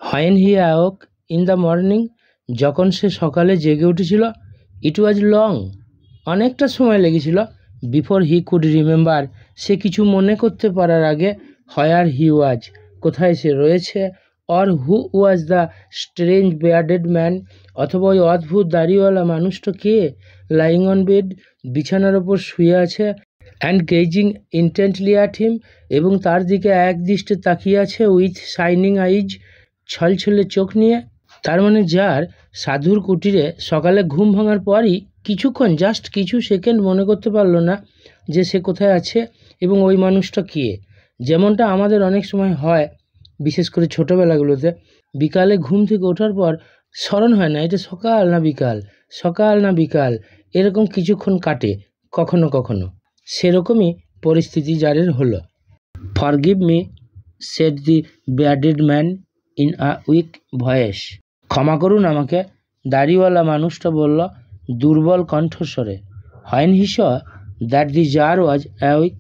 When he awoke in the morning, যখন সে সকালে জেগে উঠেছিল, it was long, অনেকটা সময় লেগেছিল, before he could remember, সে কিছু মনে করতে পারার আগে, where he was, কোথায় সে রয়েছে, or who was the strange bearded man, অথবা ওই অদ্ভুত দাড়িওয়ালা মানুষটা কে, lying on bed, বিছানার ওপর শুয়ে আছে, and gazing intently at him, এবং তার দিকে একদৃষ্টে তাকিয়ে আছে, with shining eyes, ছলছলে চোখ নিয়ে। তার মানে যার সাধুর কুটিরে সকালে ঘুম ভাঙার পরই কিছুক্ষণ, জাস্ট কিছু সেকেন্ড মনে করতে পারলো না যে সে কোথায় আছে এবং ওই মানুষটা কে। যেমনটা আমাদের অনেক সময় হয়, বিশেষ করে ছোটোবেলাগুলোতে, বিকালে ঘুম থেকে ওঠার পর স্মরণ হয় না এটা সকাল না বিকাল, সকাল না বিকাল, এরকম কিছুক্ষণ কাটে কখনো কখনো। সেরকমই পরিস্থিতি যারের হলো। Forgive me, said the bearded man in a weak voice, ক্ষমা করুন আমাকে, দাড়িওয়ালা মানুষটা বলল দুর্বল কণ্ঠস্বরে। When he saw that the tsar was awake,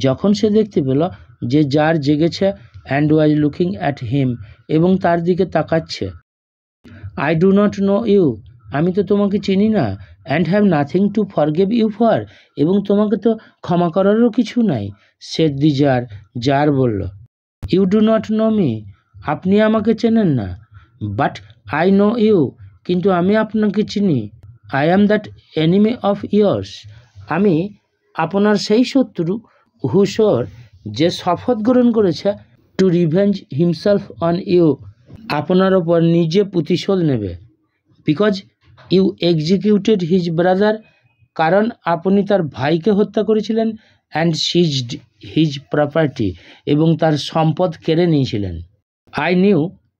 যখন সে দেখতে পেল যে জার জেগেছে, and was looking at him, এবং তার দিকে তাকাচ্ছে। I do not know you, আমি তো তোমাকে চিনি না, and have nothing to forgive you for, এবং তোমাকে তো ক্ষমা করারও কিছু নাই। সেড দি জার, জার বলল। You do not know me, আপনি আমাকে চেনেন না। বাট আই নো ইউ, কিন্তু আমি আপনাকে চিনি। I am that enemy of yours, আমি আপনার সেই শত্রু, হুসোর, যে শপথ গ্রহণ করেছে, to revenge himself on you, আপনার ওপর নিজে প্রতিশোধ নেবে। Because you executed his brother, কারণ আপনি তার ভাইকে হত্যা করেছিলেন, অ্যান্ড সিজড হিজ প্রপার্টি, এবং তার সম্পদ কেড়ে নিয়েছিলেন। I knew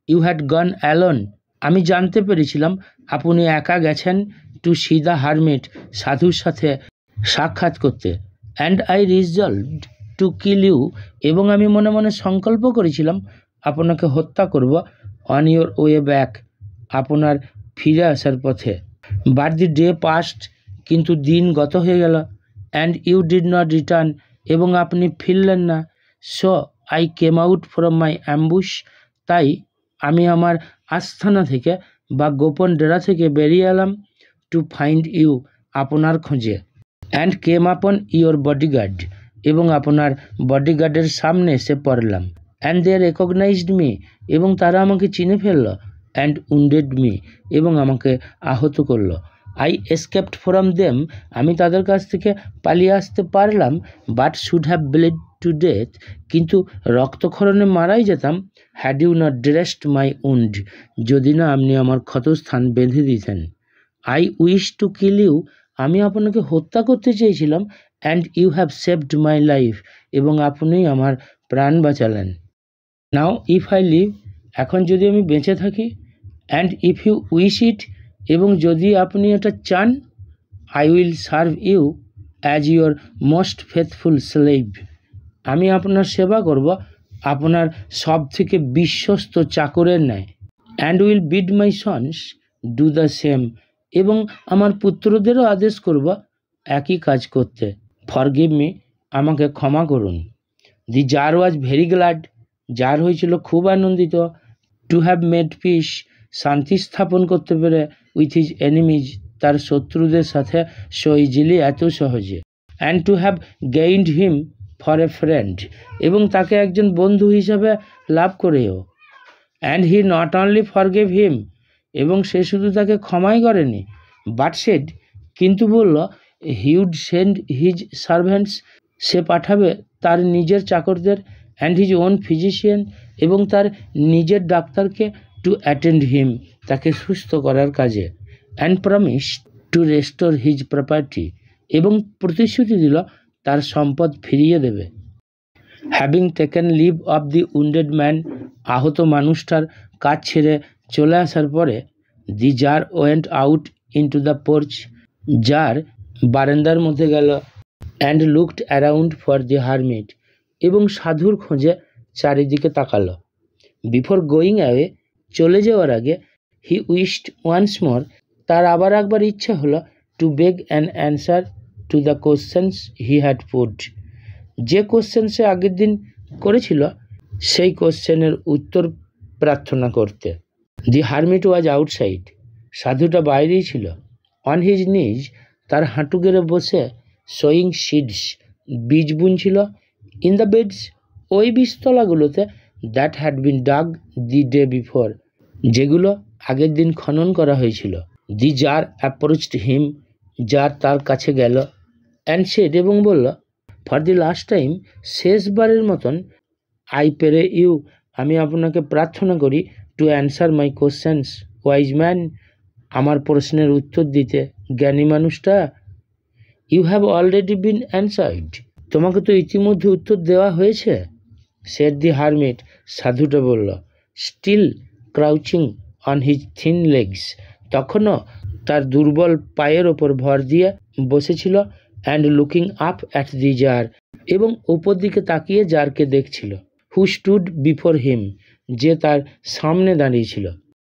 you had gone alone, আমি জানতে পেরেছিলাম আপনি একা গেছেন, টু সি দ্য হারমিট, সাধুর সাথে সাক্ষাৎ করতে। And I resolved to kill you, এবং আমি মনে মনে সংকল্প করেছিলাম আপনাকে হত্যা করব, অন ইউর ওয়ে ব্যাক, আপনার ফিরে আসার পথে। বাট দি ডে পাস্ট, কিন্তু দিন গত হয়ে গেল। And you did not return, এবং আপনি ফিরলেন না। So I came out from my ambush, তাই আমি আমার আস্থানা থেকে বা গোপন ডেরা থেকে বেরিয়ে এলাম, টু ফাইন্ড ইউ, আপনার খোঁজে। অ্যান্ড কেম আপন ইউর বডিগার্ড, এবং আপনার বডিগার্ডের সামনে এসে পড়লাম। অ্যান্ড দে রেকগনাইজড মি, এবং তারা আমাকে চিনে ফেলল। অ্যান্ড উন্ডেড মি, এবং আমাকে আহত করলো। আই এসকেপড ফ্রম দেম, আমি তাদের কাছ থেকে পালিয়ে আসতে পারলাম। But should have bleed to death, কিন্তু রক্তক্ষরণে মারাই যেতাম। Had you not dressed my wound, যদি না আপনি আমার ক্ষতস্থান বেঁধে দিতেন। I wish to kill you, আমি আপনাকে হত্যা করতে চেয়েছিলাম। And you have saved my life, এবং আপনি আমার প্রাণ বাঁচালেন। নাও ইফ আই লিভ, এখন যদি আমি বেঁচে থাকি। And if you wish it, এবং যদি আপনি এটা চান। I will serve you as your most faithful slave, আমি আপনার সেবা করব আপনার সব থেকে বিশ্বস্ত চাকরের ন্যায়। And will bid my sons do the same, এবং আমার পুত্রদেরও আদেশ করব একই কাজ করতে। ফরগিভ মি, আমাকে ক্ষমা করুন। The tsar was very glad, tsar হয়েছিল খুব আনন্দিত। টু হ্যাভ মেড পিস, শান্তি স্থাপন করতে পেরে, উইথ হিজ এনিমিজ, তার শত্রুদের সাথে, সো ইজিলি, এত সহজে। And to have gained him for a friend, এবং তাকে একজন বন্ধু হিসাবে লাভ করেও। And he not only forgave him, এবং সে শুধু তাকে ক্ষমাই করেনি, বাট সেড, কিন্তু বলল, he would send his servants, সে পাঠাবে তার নিজের চাকরদের, অ্যান্ড হিজ ওন ফিজিশিয়ান, এবং তার নিজের ডাক্তারকে, টু অ্যাটেন্ড হিম, তাকে সুস্থ করার কাজে। And promise to restore his property, এবং প্রতিশ্রুতি দিল তার সম্পদ ফিরিয়ে দেবে। Having taken leave of the wounded man, আহত মানুষটার কাজ ছেড়ে চলে আসার পরে, the tsar went out into the porch, tsar বারান্দার মধ্যে গেল। And looked around for the hermit, এবং সাধুর খোঁজে চারিদিকে তাকালো। বিফোর গোয়িং অ্যাওয়ে, চলে যাওয়ার আগে, হি উইশড ওয়ান্স মোর, তার আবার একবার ইচ্ছা হলো, to beg an answer to the questions he had put, যে কোশ্চেন সে আগের দিন করেছিল সেই কোশ্চেনের উত্তর প্রার্থনা করতে। দি হারমিট ওয়াজ আউটসাইড, সাধুটা বাইরেই ছিল। অন হিজ নিজ, তার হাঁটু গেড়ে বসে, সোয়িং সিডস, বীজ বুনছিল। ইন দ্য বেডস, ওই বীজতলাগুলোতে, that had been dug the day before, যেগুলো আগের দিন খনন করা হয়েছিল। The tsar approached him, tsar তার কাছে গেল। অ্যান্ড সেড, এবং বলল, ফর দি লাস্ট টাইম, শেষবারের মতন, আই প্রে ইউ, আমি আপনাকে প্রার্থনা করি, to answer my questions wise man, আমার প্রশ্নের উত্তর দিতে জ্ঞানী মানুষটা। You have already been answered, তোমাকে তো ইতিমধ্যে উত্তর দেওয়া হয়েছে। সেড দি হারমিট, সাধুটা বলল। Still crouching on his thin legs, তখনও তার দুর্বল পায়ের ওপর ভর দিয়ে বসেছিল। And looking up at the tsar, এবং ওপর দিকে তাকিয়ে জারকে দেখছিল। হু স্টুড বিফোর হিম, যে তার সামনে দাঁড়িয়েছিল।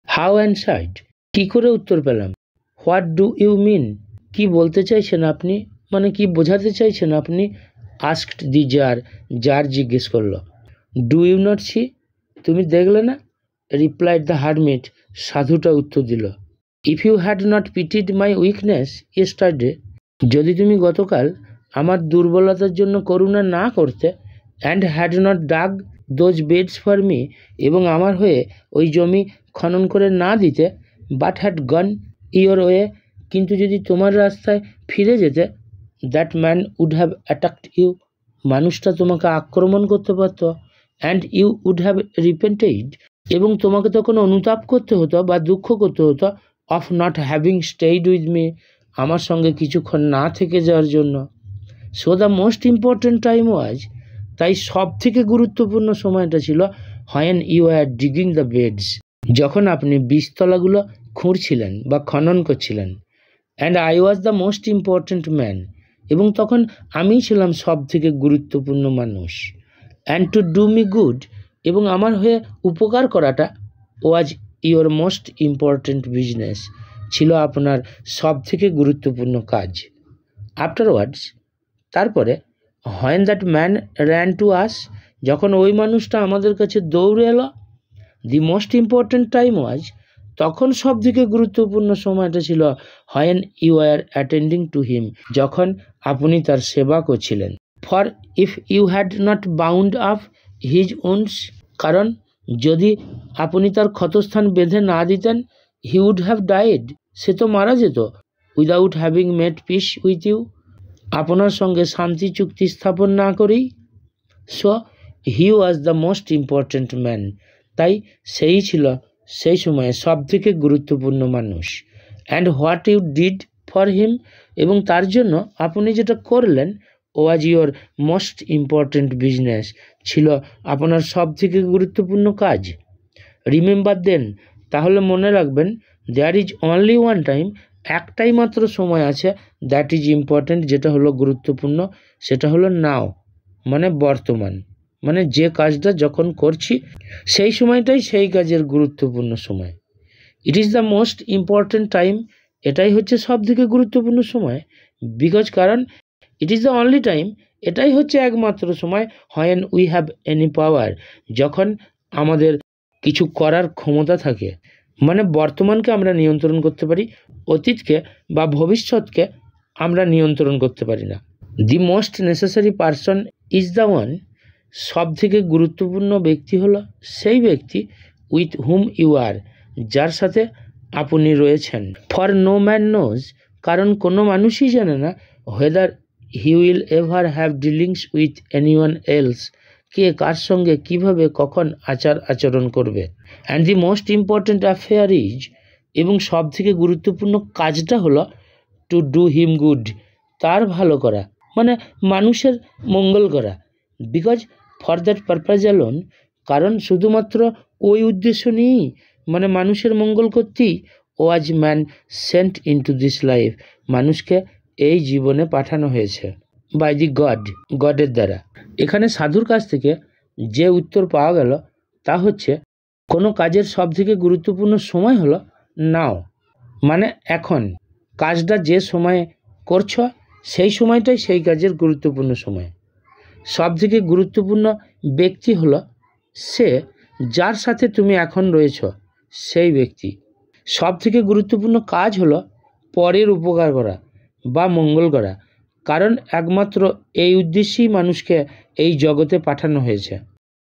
হাউ অ্যান্সার্ড, কী করে উত্তর পেলাম। হোয়াট ডু ইউ মিন, কি বলতে চাইছেন আপনি, মানে কি বোঝাতে চাইছেন আপনি। আস্কড দি জার, জার জিজ্ঞেস করল। ডু ইউ নট সি, তুমি দেখলে না। রিপ্লাইড দ্য হারমিট, সাধুটা উত্তর দিল। If you had not pitied my weakness yesterday, যদি তুমি গতকাল আমার দুর্বলতার জন্য করুণা না করতে, and had not dug those beds for me, এবং আমার হয়ে ওই জমি খনন করে না দিতে, but had gone your way, কিন্তু যদি তোমার রাস্তায় ফিরে যেতে, that man would have attacked you, মানুষটা তোমাকে আক্রমণ করতে পারত। And you would have repented, এবং তোমাকে তখন অনুতাপ করতে হতো বা দুঃখ করতে হতো, of not having stayed with me, আমার সঙ্গে কিছুক্ষণ না থেকে যাওয়ার জন্য। So the most important time was, তাই সব থেকে গুরুত্বপূর্ণ সময়টা ছিল, when you are digging the beds, যখন আপনি বীজতলাগুলো খুঁড়ছিলেন বা খনন করছিলেন। And I was the most important man, এবং তখন আমিই ছিলাম সব থেকে গুরুত্বপূর্ণ মানুষ। And to do me good, এবং আমার হয়ে উপকার করাটা, was your most important business, ছিল আপনার সব থেকে গুরুত্বপূর্ণ কাজ। আফটারওয়ার্ডস, তারপরে, when that man ran to us, যখন ওই মানুষটা আমাদের কাছে দৌড়ে এলো, the most important time was, তখন সব থেকে গুরুত্বপূর্ণ সময়টা ছিল, when you are attending to him, যখন আপনি তার সেবা করছিলেন। For if you had not bound up his wounds, কারণ যদি আপনি তার ক্ষতস্থান বেঁধে না দিতেন, হি উড হ্যাভ ডাইড, সে তো মারা যেত। Without having made peace with you, আপনার সঙ্গে শান্তি চুক্তি স্থাপন না করেই। So he was the most important man, তাই সেই ছিল সেই সময়ে সব থেকে গুরুত্বপূর্ণ মানুষ। And what you did for him, এবং তার জন্য আপনি যেটা করলেন, was your most important business, ছিল আপনার সব থেকে গুরুত্বপূর্ণ কাজ। রিমেম্বার দেন, তাহলে মনে রাখবেন, there is only one time, একটাই মাত্র সময় আছে, দ্যাট ইজ ইম্পর্ট্যান্ট, যেটা হলো গুরুত্বপূর্ণ, সেটা হলো নাও, মানে বর্তমান, মানে যে কাজটা যখন করছি সেই সময়টাই সেই কাজের গুরুত্বপূর্ণ সময়। It is the most important time, এটাই হচ্ছে সব থেকে গুরুত্বপূর্ণ সময়। বিকজ, কারণ, it is the only time, এটাই হচ্ছে একমাত্র সময়, হোয়েন উই হ্যাভ এনি পাওয়ার, যখন আমাদের কিছু করার ক্ষমতা থাকে, মানে বর্তমানকে আমরা নিয়ন্ত্রণ করতে পারি, অতীতকে বা ভবিষ্যৎকে আমরা নিয়ন্ত্রণ করতে পারি না। The most necessary person is the one, সব থেকে গুরুত্বপূর্ণ ব্যক্তি হলো সেই ব্যক্তি, উইথ হুম ইউ আর, যার সাথে আপনি রয়েছেন। ফর নো ম্যান নোজ, কারণ কোনো মানুষই জানে না, whether he will ever have dealings with anyone else, কে কার সঙ্গে কিভাবে কখন আচরণ করবে। And the most important affair is, এবং সব থেকে গুরুত্বপূর্ণ কাজটা হলো, টু ডু হিম গুড, তার ভালো করা, মানে মানুষের মঙ্গল করা। Because for that purpose alone, কারণ শুধুমাত্র ওই উদ্দেশ্য নিয়েই, মানে মানুষের মঙ্গল করতেই, was man sent into this life, মানুষকে এই জীবনে পাঠানো হয়েছে, বাই দি গডের দ্বারা। এখানে সাধুর কাছ থেকে যে উত্তর পাওয়া গেল তা হচ্ছে, কোনো কাজের সব থেকে গুরুত্বপূর্ণ সময় হলো নাও, মানে এখন, কাজটা যে সময়ে করছো সেই সময়টাই সেই কাজের গুরুত্বপূর্ণ সময়। সব থেকে গুরুত্বপূর্ণ ব্যক্তি হলো সে যার সাথে তুমি এখন রয়েছো সেই ব্যক্তি। সবথেকে গুরুত্বপূর্ণ কাজ হলো পরের উপকার করা বা মঙ্গল করা, কারণ একমাত্র এই উদ্দেশ্যেই মানুষকে এই জগতে পাঠানো হয়েছে।